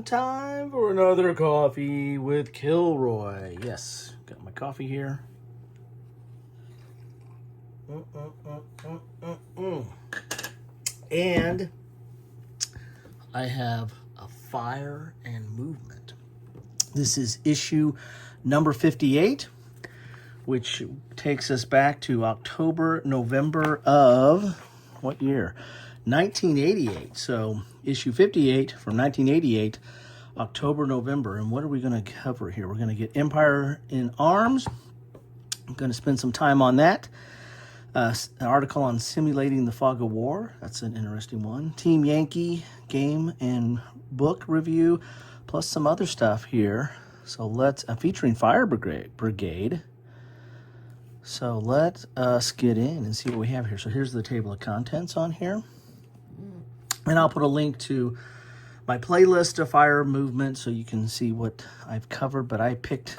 time for another coffee with Kilroy. Yes, got my coffee here. And I have a fire and movement. This is issue number 58, which takes us back to November of what year? 1988. So issue 58 from 1988, October, November. And what are we going to cover here? We're going to get Empire in Arms. I'm going to spend some time on that. An article on simulating the fog of war. That's an interesting one. Team Yankee game and book review, plus some other stuff here. So let's, featuring Fire Brigade. So let us get in and see what we have here. So here's the table of contents on here. And I'll put a link to my playlist of Fire Movement so you can see what I've covered. But I picked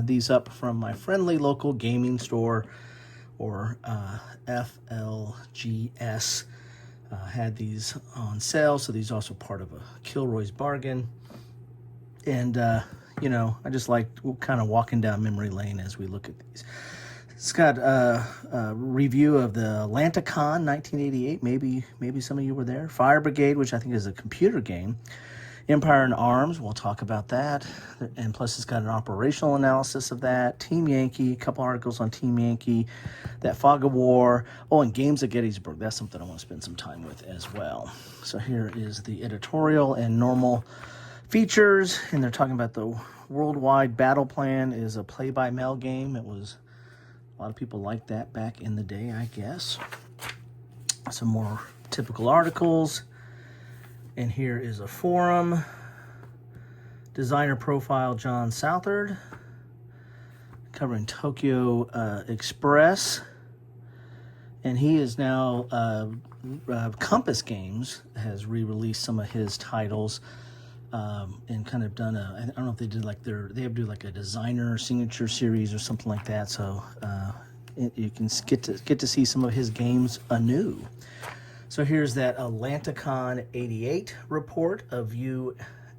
these up from my friendly local gaming store, or FLGS. Had these on sale, so these are also part of a Kilroy's bargain. And, you know, I just like kind of walking down memory lane as we look at these. It's got a review of the Atlanticon 1988. Maybe some of you were there. Fire Brigade, which I think is a computer game. Empire in Arms, we'll talk about that. And plus it's got an operational analysis of that. Team Yankee, a couple articles on Team Yankee. That Fog of War. Oh, and Games at Gettysburg. That's something I want to spend some time with as well. So here is the editorial and normal features. And they're talking about the Worldwide Battle Plan is a play-by-mail game. It was... a lot of people liked that back in the day, I guess. Some more typical articles. And here is a forum. Designer profile John Southard. Covering Tokyo Express. And he is now, Compass Games has re-released some of his titles. And kind of done I don't know if they did like they have to do like a designer signature series or something like that. So you can get to see some of his games anew. So here's that Atlanticon 88 report of you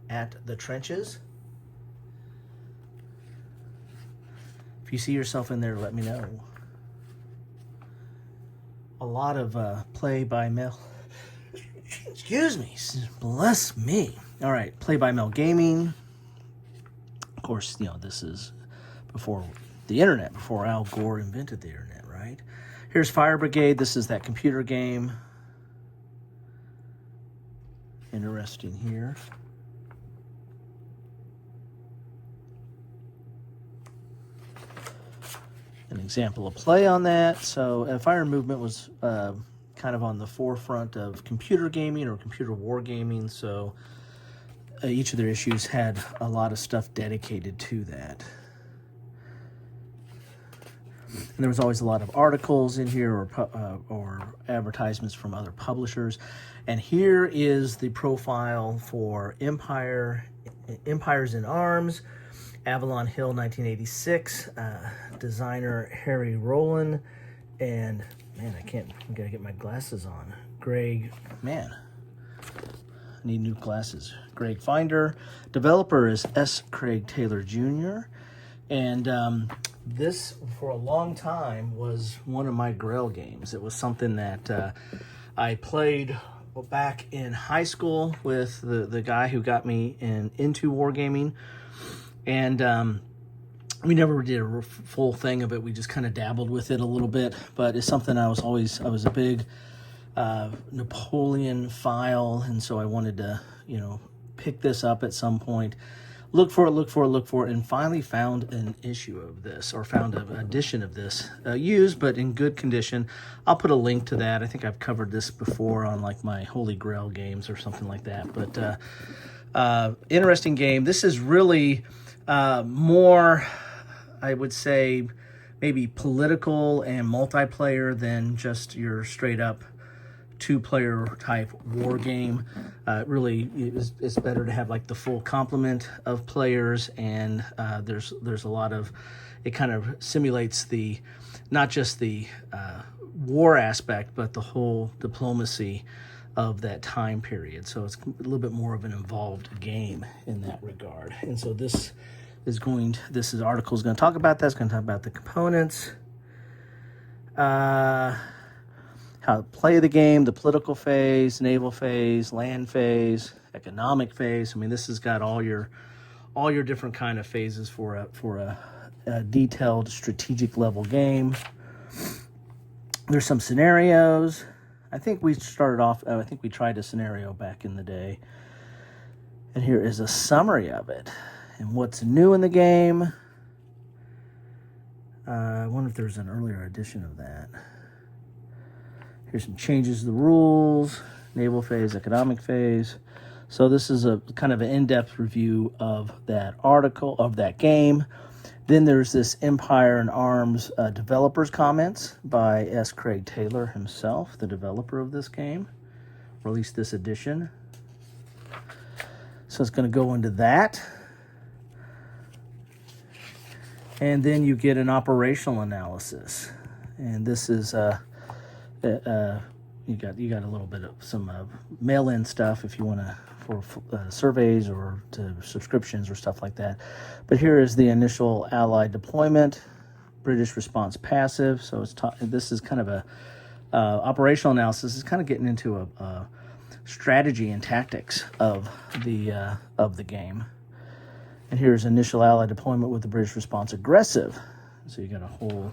at the trenches. If you see yourself in there, let me know. A lot of play-by-mail. Excuse me. Bless me. All right, play-by-mail gaming. Of course, you know, this is before the internet, before Al Gore invented the internet, right? Here's Fire Brigade. This is that computer game. Interesting here. An example of play on that. So Fire Movement was kind of on the forefront of computer gaming or computer war gaming. So each of their issues had a lot of stuff dedicated to that. And there was always a lot of articles in here or advertisements from other publishers. And here is the profile for Empires in Arms, Avalon Hill 1986, designer Harry Rowland, and, man, I gotta get my glasses on. Greg, man, I need new glasses. Greg Finder. Developer is S. Craig Taylor Jr. And this, for a long time, was one of my Grail games. It was something that I played back in high school with the guy who got me into wargaming. And we never did a full thing of it. We just kind of dabbled with it a little bit. But it's something I was a big Napoleon file. And so I wanted to, you know, pick this up at some point. Look for it, and finally found an issue of this, or found an edition of this, used but in good condition. I'll put a link to that. I think I've covered this before on like my Holy Grail games or something like that. But interesting game. This is really more, I would say, maybe political and multiplayer than just your straight up two-player type war game. Really, it's better to have like the full complement of players, and there's a lot of, it kind of simulates the, not just the war aspect, but the whole diplomacy of that time period. So it's a little bit more of an involved game in that regard. And so this article is going to talk about that. It's going to talk about the components, how to play the game, the political phase, naval phase, land phase, economic phase. I mean, this has got all your different kind of phases for a detailed strategic level game. There's some scenarios. I think we tried a scenario back in the day. And here is a summary of it and what's new in the game. I wonder if there's an earlier edition of that. Here's some changes to the rules, naval phase, economic phase. So this is a kind of an in-depth review of that article, of that game. Then there's this Empire and Arms developers comments by S. Craig Taylor himself, the developer of this game, released this edition. So it's going to go into that. And then you get an operational analysis. And this is you got a little bit of some mail-in stuff if you want to for surveys or to subscriptions or stuff like that. But here is the initial Allied deployment, British response passive. So this is kind of a operational analysis. Is kind of getting into a strategy and tactics of the game. And here's initial Allied deployment with the British response aggressive. So you got a whole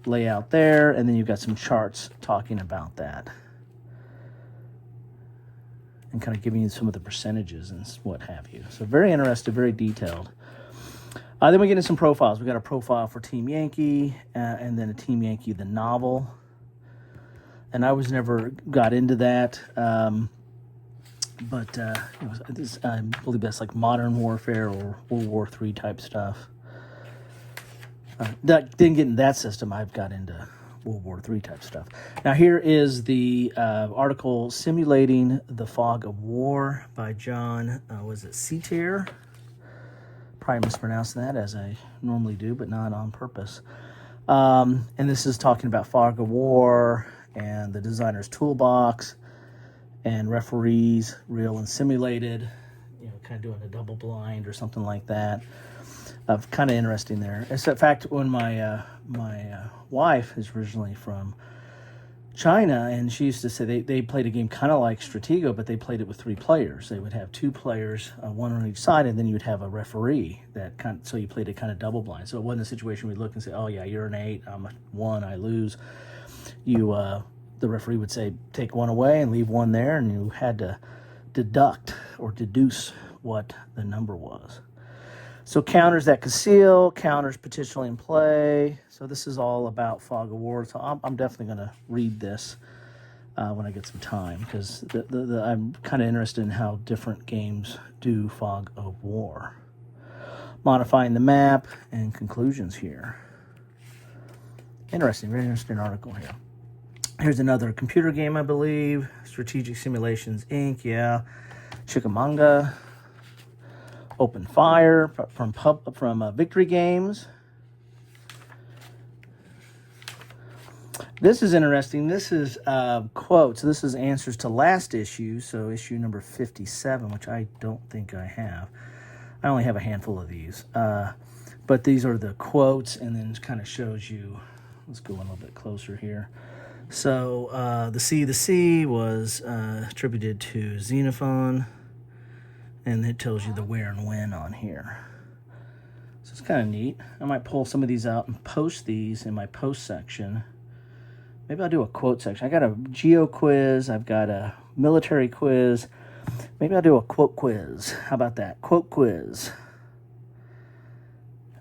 layout there, and then you've got some charts talking about that and kind of giving you some of the percentages and what have you. So very interesting, very detailed. Then we get into some profiles. We got a profile for Team Yankee, and then a Team Yankee, the novel. And I never got into that, but I believe that's like modern warfare or World War III type stuff. Didn't get in that system. I've got into World War III type stuff. Now here is the article Simulating the Fog of War by John, Seatier? Probably mispronouncing that as I normally do, but not on purpose. And this is talking about Fog of War and the designer's toolbox and referees, real and simulated, kind of doing a double blind or something like that. Kind of interesting there. In fact, when my wife is originally from China, and she used to say they played a game kind of like Stratego, but they played it with 3 players. They would have 2 players, one on each side, and then you would have a referee so you played it kind of double blind. So it wasn't a situation where we'd look and say, oh yeah, you're an 8, I'm a 1, I lose. The referee would say, take 1 away and leave 1 there, and you had to deduct or deduce what the number was. So counters that conceal, counters potentially in play. So this is all about Fog of War. So I'm definitely going to read this when I get some time, because I'm kind of interested in how different games do Fog of War. Modifying the map and conclusions here. Interesting, very interesting article here. Here's another computer game, I believe. Strategic Simulations, Inc. Yeah. Chickamauga. Open Fire from Victory Games. This is interesting. This is quotes. This is answers to last issue, so issue number 57, which I don't think I have. I only have a handful of these. But these are the quotes, and then it kind of shows you. Let's go a little bit closer here. So the sea was attributed to Xenophon. And it tells you the where and when on here. So it's kind of neat. I might pull some of these out and post these in my post section. Maybe I'll do a quote section. I got a geo quiz. I've got a military quiz. Maybe I'll do a quote quiz. How about that? Quote quiz.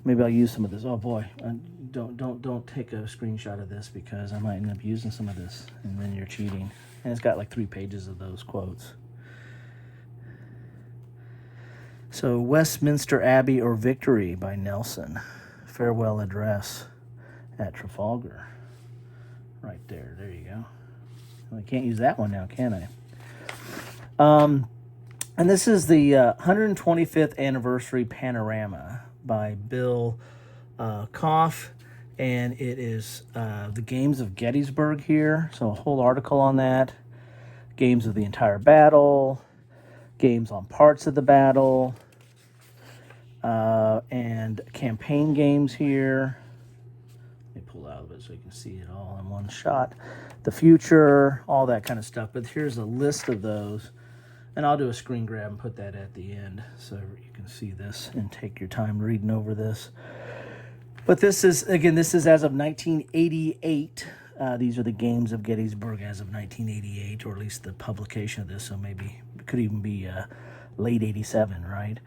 Maybe I'll use some of this. Oh boy, don't take a screenshot of this, because I might end up using some of this, and then you're cheating. And it's got like 3 pages of those quotes. So, Westminster Abbey or Victory by Nelson. Farewell Address at Trafalgar. Right there. There you go. Well, I can't use that one now, can I? And this is the 125th Anniversary Panorama by Bill Koff And it is the games of Gettysburg here. So a whole article on that. Games of the entire battle. Games on parts of the battle. And campaign games here. Let me pull out of it so you can see it all in one shot. The future, all that kind of stuff. But here's a list of those. And I'll do a screen grab and put that at the end so you can see this and take your time reading over this. But this is, again, this is as of 1988. These are the games of Gettysburg as of 1988, or at least the publication of this. So maybe it could even be late 87, right?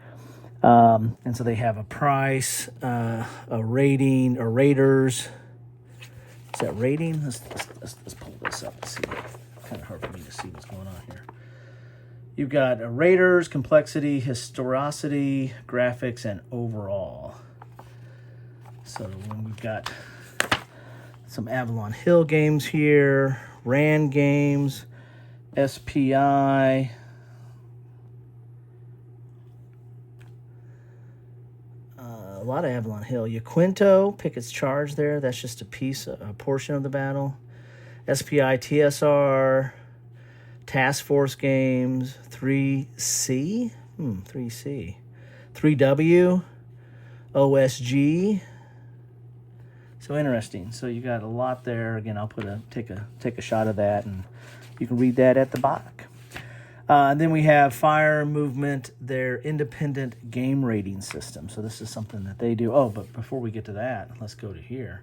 And so they have a price, a rating, or raters. Is that rating? Let's pull this up and see. Kind of hard for me to see what's going on here. You've got a raters, complexity, historicity, graphics, and overall. So we've got some Avalon Hill games here, RAND games, SPI. A lot of Avalon Hill. Yaquinto, Pickett's Charge there. That's just a piece, a portion of the battle. SPI, TSR, Task Force games, 3C, 3C, 3W, OSG. So interesting. So you got a lot there. Again, I'll take a shot of that, and you can read that at the back. And then we have Fire and Movement, their independent game rating system. So this is something that they do. Oh, but before we get to that, let's go to here.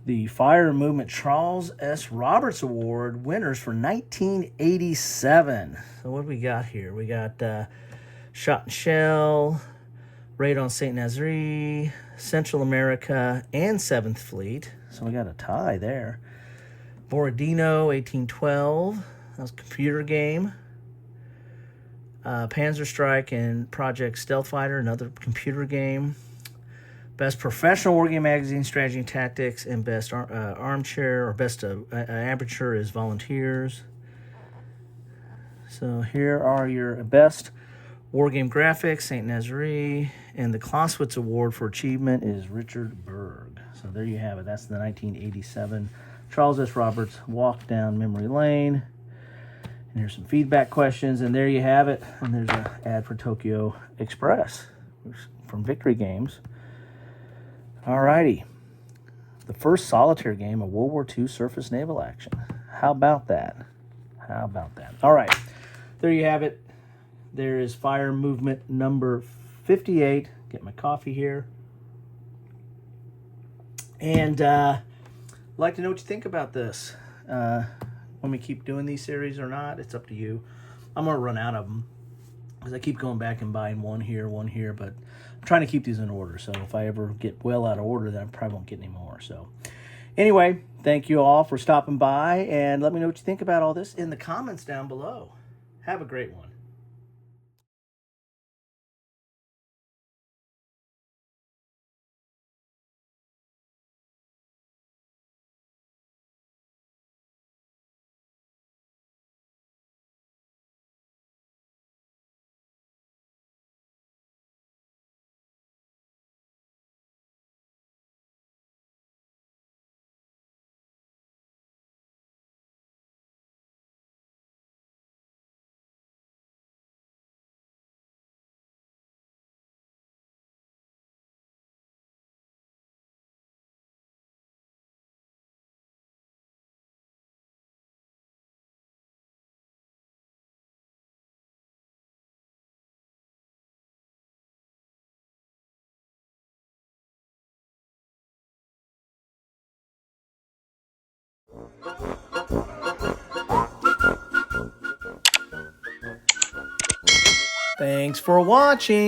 The Fire and Movement Charles S. Roberts Award winners for 1987. So what do we got here? We got Shot and Shell, Raid on St. Nazaire, Central America, and 7th Fleet. So we got a tie there. Borodino, 1812. That was a computer game. Panzer Strike and Project Stealth Fighter, another computer game. Best Professional Wargame Magazine, Strategy and Tactics, and Best Armchair, or Best Aperture is Volunteers. So here are your Best Wargame Graphics, St. Nazaire, and the Clausewitz Award for Achievement is Richard Berg. So there you have it. That's the 1987 Charles S. Roberts Walk Down Memory Lane. And here's some feedback questions, and there you have it. And there's an ad for Tokyo Express from Victory Games. Alrighty. The first solitaire game of World War II surface naval action. How about that? How about that? All right. There you have it. There is Fire Movement number 58. Get my coffee here. And I'd like to know what you think about this. Want me to keep doing these series or not? It's up to you. I'm going to run out of them because I keep going back and buying one here, but I'm trying to keep these in order. So if I ever get well out of order, then I probably won't get any more. So anyway, thank you all for stopping by, and let me know what you think about all this in the comments down below. Have a great one. Thanks for watching.